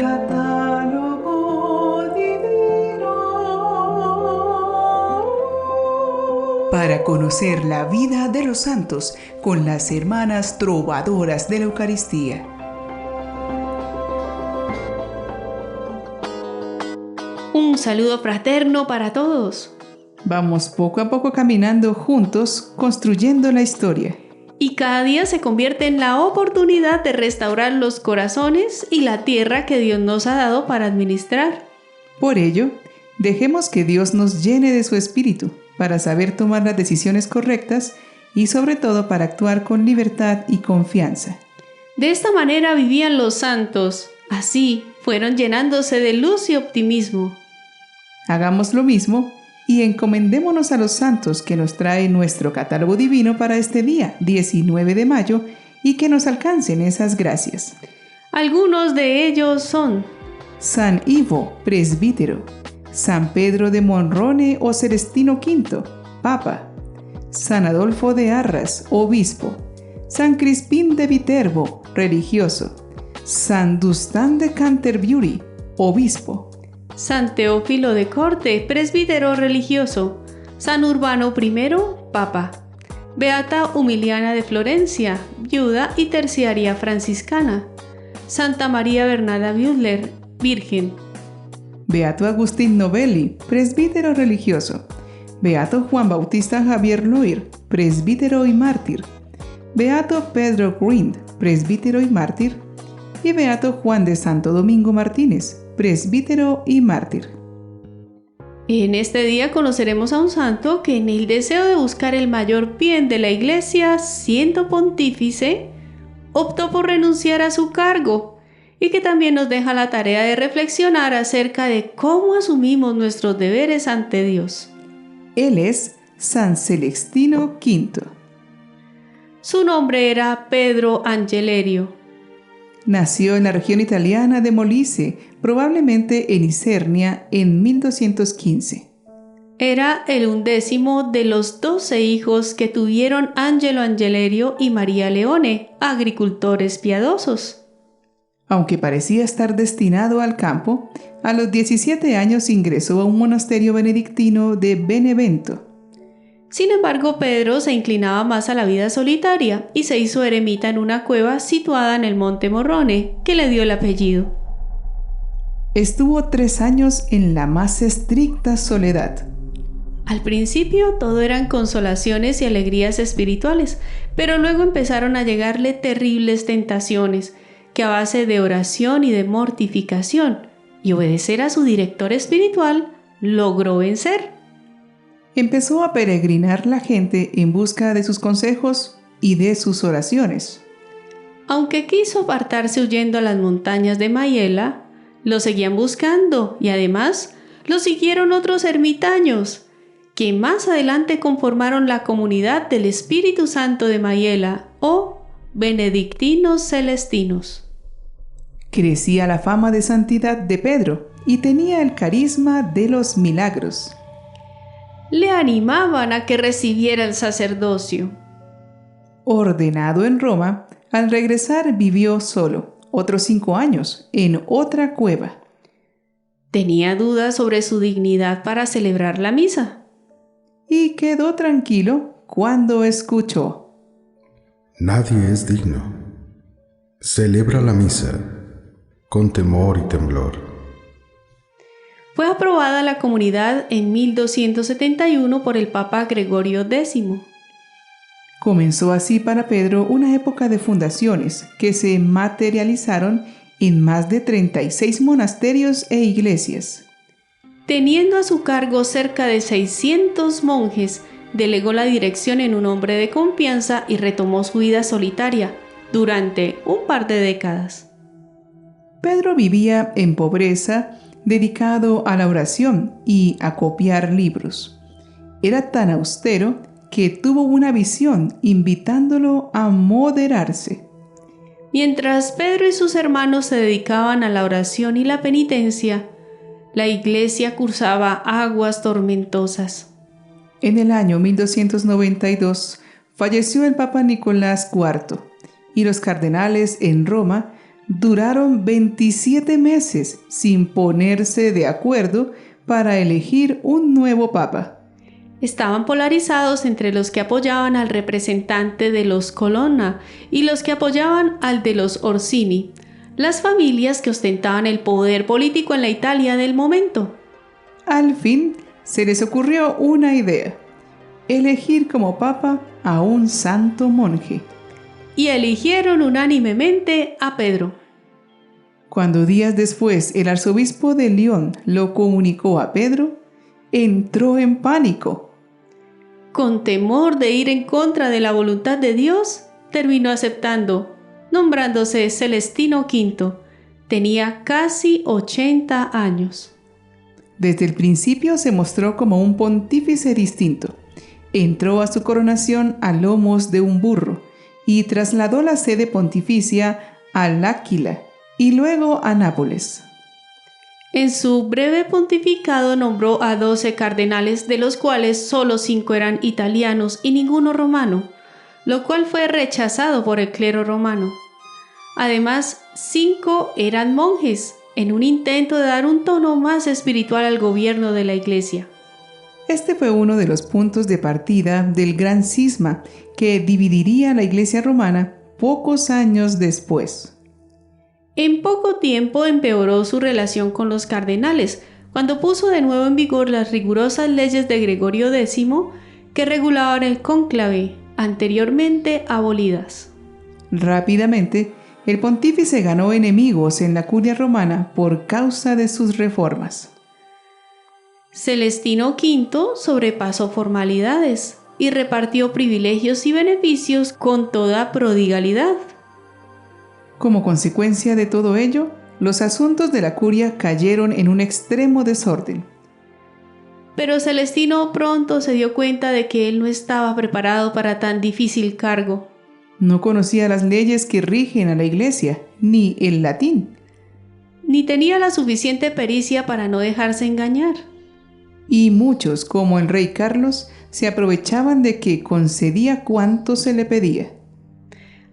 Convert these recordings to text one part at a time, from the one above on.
catálogo divino. Para conocer la vida de los santos con las hermanas trovadoras de la Eucaristía. Un saludo fraterno para todos. Vamos poco a poco caminando juntos, construyendo la historia. Y cada día se convierte en la oportunidad de restaurar los corazones y la tierra que Dios nos ha dado para administrar. Por ello, dejemos que Dios nos llene de su espíritu para saber tomar las decisiones correctas y sobre todo para actuar con libertad y confianza. De esta manera vivían los santos. Así fueron llenándose de luz y optimismo. Hagamos lo mismo y encomendémonos a los santos que nos trae nuestro catálogo divino para este día, 19 de mayo, y que nos alcancen esas gracias. Algunos de ellos son: San Ivo, presbítero; San Pedro de Monrone o Celestino V, Papa; San Adolfo de Arras, obispo; San Crispín de Viterbo, religioso; San Dustán de Canterbury, obispo; San Teófilo de Corte, presbítero religioso; San Urbano I, Papa; Beata Humiliana de Florencia, viuda y terciaria franciscana; Santa María Bernarda Bühler, virgen; Beato Agustín Novelli, presbítero religioso; Beato Juan Bautista Javier Loir, presbítero y mártir; Beato Pedro Grind, presbítero y mártir; y Beato Juan de Santo Domingo Martínez, presbítero y mártir. En este día conoceremos a un santo que en el deseo de buscar el mayor bien de la Iglesia, siendo pontífice, optó por renunciar a su cargo y que también nos deja la tarea de reflexionar acerca de cómo asumimos nuestros deberes ante Dios. Él es San Celestino V. Su nombre era Pedro Angelerio. Nació en la región italiana de Molise, probablemente en Isernia, en 1215. Era el 11º de los 12 hijos que tuvieron Angelo Angelerio y María Leone, agricultores piadosos. Aunque parecía estar destinado al campo, a los 17 años ingresó a un monasterio benedictino de Benevento. Sin embargo, Pedro se inclinaba más a la vida solitaria y se hizo eremita en una cueva situada en el Monte Morrone, que le dio el apellido. Estuvo 3 años en la más estricta soledad. Al principio todo eran consolaciones y alegrías espirituales, pero luego empezaron a llegarle terribles tentaciones que a base de oración y de mortificación y obedecer a su director espiritual logró vencer. Empezó a peregrinar la gente en busca de sus consejos y de sus oraciones. Aunque quiso apartarse huyendo a las montañas de Mayela, lo seguían buscando y además lo siguieron otros ermitaños, que más adelante conformaron la comunidad del Espíritu Santo de Mayela o Benedictinos Celestinos. Crecía la fama de santidad de Pedro y tenía el carisma de los milagros. Le animaban a que recibiera el sacerdocio. Ordenado en Roma, al regresar vivió solo, otros 5 años, en otra cueva. Tenía dudas sobre su dignidad para celebrar la misa. Y quedó tranquilo cuando escuchó: Nadie es digno. Celebra la misa con temor y temblor. Fue aprobada la comunidad en 1271 por el Papa Gregorio X. Comenzó así para Pedro una época de fundaciones que se materializaron en más de 36 monasterios e iglesias. Teniendo a su cargo cerca de 600 monjes, delegó la dirección en un hombre de confianza y retomó su vida solitaria durante un par de décadas. Pedro vivía en pobreza, dedicado a la oración y a copiar libros. Era tan austero que tuvo una visión invitándolo a moderarse. Mientras Pedro y sus hermanos se dedicaban a la oración y la penitencia, la iglesia cursaba aguas tormentosas. En el año 1292 falleció el Papa Nicolás IV y los cardenales en Roma duraron 27 meses sin ponerse de acuerdo para elegir un nuevo papa. Estaban polarizados entre los que apoyaban al representante de los Colonna y los que apoyaban al de los Orsini, las familias que ostentaban el poder político en la Italia del momento. Al fin, se les ocurrió una idea: elegir como papa a un santo monje. Y eligieron unánimemente a Pedro. Cuando días después el arzobispo de León lo comunicó a Pedro, entró en pánico. Con temor de ir en contra de la voluntad de Dios, terminó aceptando, nombrándose Celestino V. Tenía casi 80 años. Desde el principio se mostró como un pontífice distinto. Entró a su coronación a lomos de un burro y trasladó la sede pontificia a L'Áquila y luego a Nápoles. En su breve pontificado nombró a 12 cardenales, de los cuales solo 5 eran italianos y ninguno romano, lo cual fue rechazado por el clero romano. Además, 5 eran monjes, en un intento de dar un tono más espiritual al gobierno de la Iglesia. Este fue uno de los puntos de partida del gran cisma que dividiría la Iglesia romana pocos años después. En poco tiempo empeoró su relación con los cardenales, cuando puso de nuevo en vigor las rigurosas leyes de Gregorio X que regulaban el cónclave, anteriormente abolidas. Rápidamente, el pontífice ganó enemigos en la curia romana por causa de sus reformas. Celestino V sobrepasó formalidades y repartió privilegios y beneficios con toda prodigalidad. Como consecuencia de todo ello, los asuntos de la curia cayeron en un extremo desorden. Pero Celestino pronto se dio cuenta de que él no estaba preparado para tan difícil cargo. No conocía las leyes que rigen a la Iglesia, ni el latín. Ni tenía la suficiente pericia para no dejarse engañar. Y muchos, como el rey Carlos, se aprovechaban de que concedía cuanto se le pedía.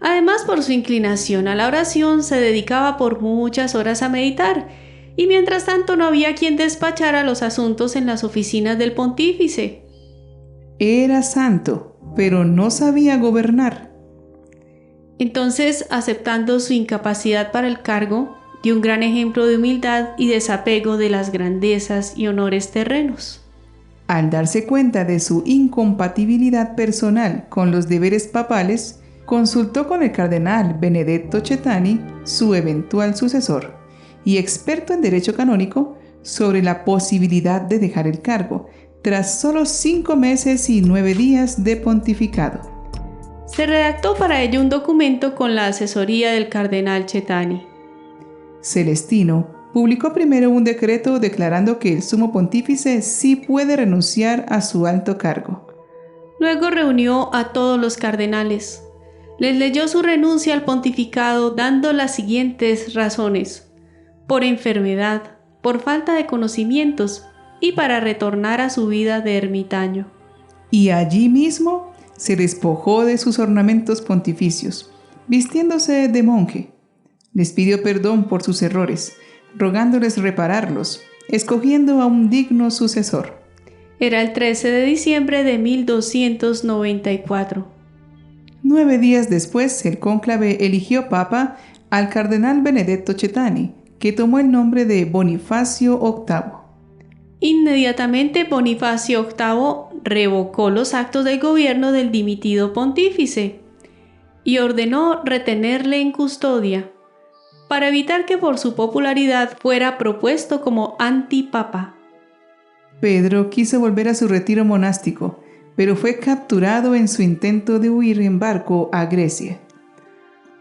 Además, por su inclinación a la oración, se dedicaba por muchas horas a meditar, y mientras tanto no había quien despachara los asuntos en las oficinas del pontífice. Era santo, pero no sabía gobernar. Entonces, aceptando su incapacidad para el cargo, dio un gran ejemplo de humildad y desapego de las grandezas y honores terrenos. Al darse cuenta de su incompatibilidad personal con los deberes papales, consultó con el cardenal Benedetto Cetani, su eventual sucesor, y experto en derecho canónico, sobre la posibilidad de dejar el cargo, tras solo 5 meses y 9 días de pontificado. Se redactó para ello un documento con la asesoría del cardenal Cetani. Celestino publicó primero un decreto declarando que el sumo pontífice sí puede renunciar a su alto cargo. Luego reunió a todos los cardenales. Les leyó su renuncia al pontificado dando las siguientes razones: por enfermedad, por falta de conocimientos y para retornar a su vida de ermitaño. Y allí mismo se despojó de sus ornamentos pontificios, vistiéndose de monje. Les pidió perdón por sus errores, rogándoles repararlos, escogiendo a un digno sucesor. Era el 13 de diciembre de 1294. 9 días después, el cónclave eligió papa al cardenal Benedetto Cetani, que tomó el nombre de Bonifacio VIII. Inmediatamente Bonifacio VIII revocó los actos del gobierno del dimitido pontífice y ordenó retenerle en custodia, para evitar que por su popularidad fuera propuesto como antipapa. Pedro quiso volver a su retiro monástico, pero fue capturado en su intento de huir en barco a Grecia.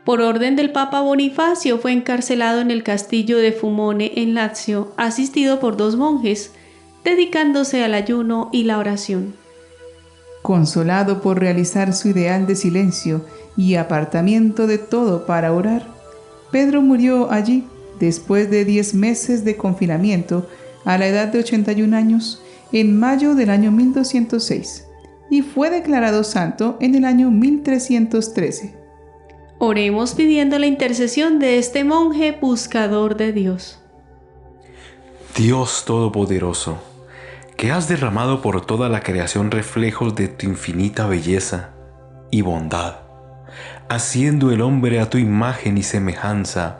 Por orden del Papa Bonifacio fue encarcelado en el castillo de Fumone en Lazio, asistido por 2 monjes, dedicándose al ayuno y la oración. Consolado por realizar su ideal de silencio y apartamiento de todo para orar, Pedro murió allí después de 10 meses de confinamiento a la edad de 81 años en mayo del año 1206 y fue declarado santo en el año 1313. Oremos pidiendo la intercesión de este monje buscador de Dios. Dios Todopoderoso, que has derramado por toda la creación reflejos de tu infinita belleza y bondad, haciendo el hombre a tu imagen y semejanza,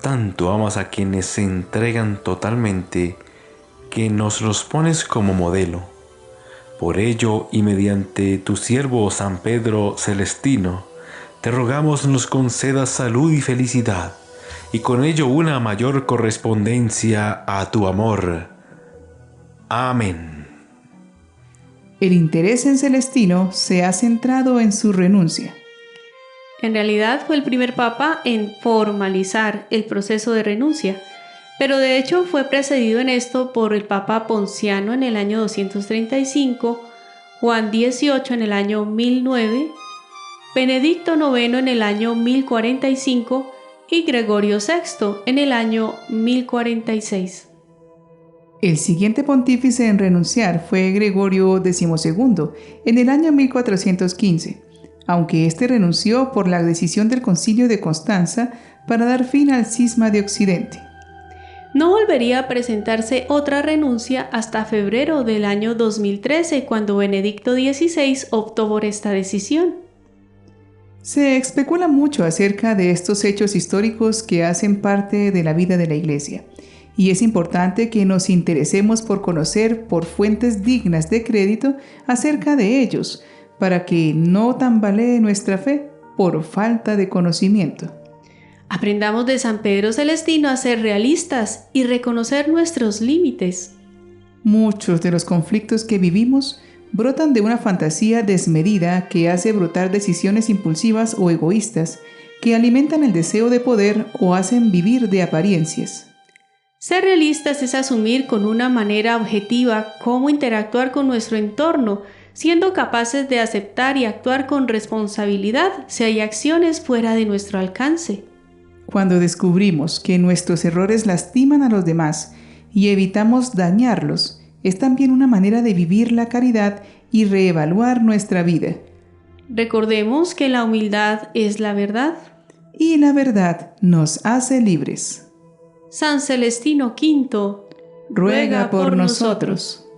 tanto amas a quienes se entregan totalmente, que nos los pones como modelo. Por ello, y mediante tu siervo San Pedro Celestino, te rogamos nos concedas salud y felicidad, y con ello una mayor correspondencia a tu amor. Amén. El interés en Celestino se ha centrado en su renuncia. En realidad fue el primer papa en formalizar el proceso de renuncia, pero de hecho fue precedido en esto por el papa Ponciano en el año 235, Juan XVIII en el año 1009, Benedicto IX en el año 1045 y Gregorio VI en el año 1046. El siguiente pontífice en renunciar fue Gregorio XII en el año 1415, aunque éste renunció por la decisión del Concilio de Constanza para dar fin al cisma de Occidente. No volvería a presentarse otra renuncia hasta febrero del año 2013, cuando Benedicto XVI optó por esta decisión. Se especula mucho acerca de estos hechos históricos que hacen parte de la vida de la Iglesia, y es importante que nos interesemos por conocer por fuentes dignas de crédito acerca de ellos, para que no tambalee nuestra fe por falta de conocimiento. Aprendamos de San Pedro Celestino a ser realistas y reconocer nuestros límites. Muchos de los conflictos que vivimos brotan de una fantasía desmedida que hace brotar decisiones impulsivas o egoístas que alimentan el deseo de poder o hacen vivir de apariencias. Ser realistas es asumir con una manera objetiva cómo interactuar con nuestro entorno, siendo capaces de aceptar y actuar con responsabilidad si hay acciones fuera de nuestro alcance. Cuando descubrimos que nuestros errores lastiman a los demás y evitamos dañarlos, es también una manera de vivir la caridad y reevaluar nuestra vida. Recordemos que la humildad es la verdad. Y la verdad nos hace libres. San Celestino V, Ruega por nosotros.